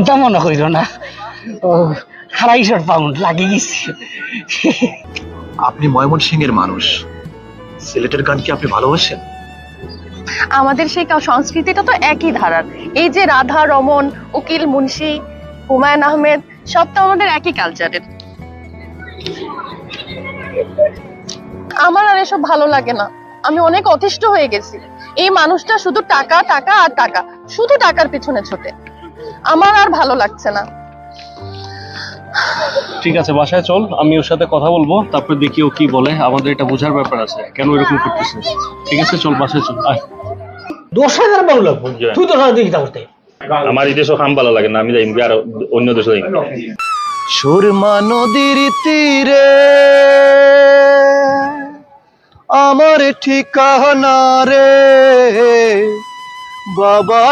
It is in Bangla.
তা মনে করিল না, ও 250 পাউন্ড লাগিয়ে গেছে। আপনি ময়মনসিংহের মানুষ, সিলেটের গান কি আপনি ভালোবাসেন? আমাদের সেই সংস্কৃতিটা তো একই ধারার। এই যে রাধা রমন, উকিল মুন্সি, হুমায়ুন আহমেদ, সব তো আমাদের একই কালচারের। আমার আর এসব ভালো লাগে না, আমি অনেক অতিষ্ঠ হয়ে গেছি। এই মানুষটা শুধু টাকা টাকা আর টাকা, শুধু টাকার পিছনে ছোটে। আমার আর ভালো লাগছে না। ঠিক আছে, বাসায় চল, আমি ওর সাথে কথা বলবো, তারপর দেখি ও কি বলে। আমাদের এটা বোঝার ব্যাপার আছে, কেন এরকম করতেছিস। ঠিক আছে, চল বাসায় চল, আয়। 10,000 পাউন্ড লাগবো, তুই তো সারা দিন করতে। আমার এই দেশও খাম ভালো লাগে না, আমি যাই আর অন্য দেশে যাই। সুরমা নদীর তীরে আমার ঠিকানা রে বাবা।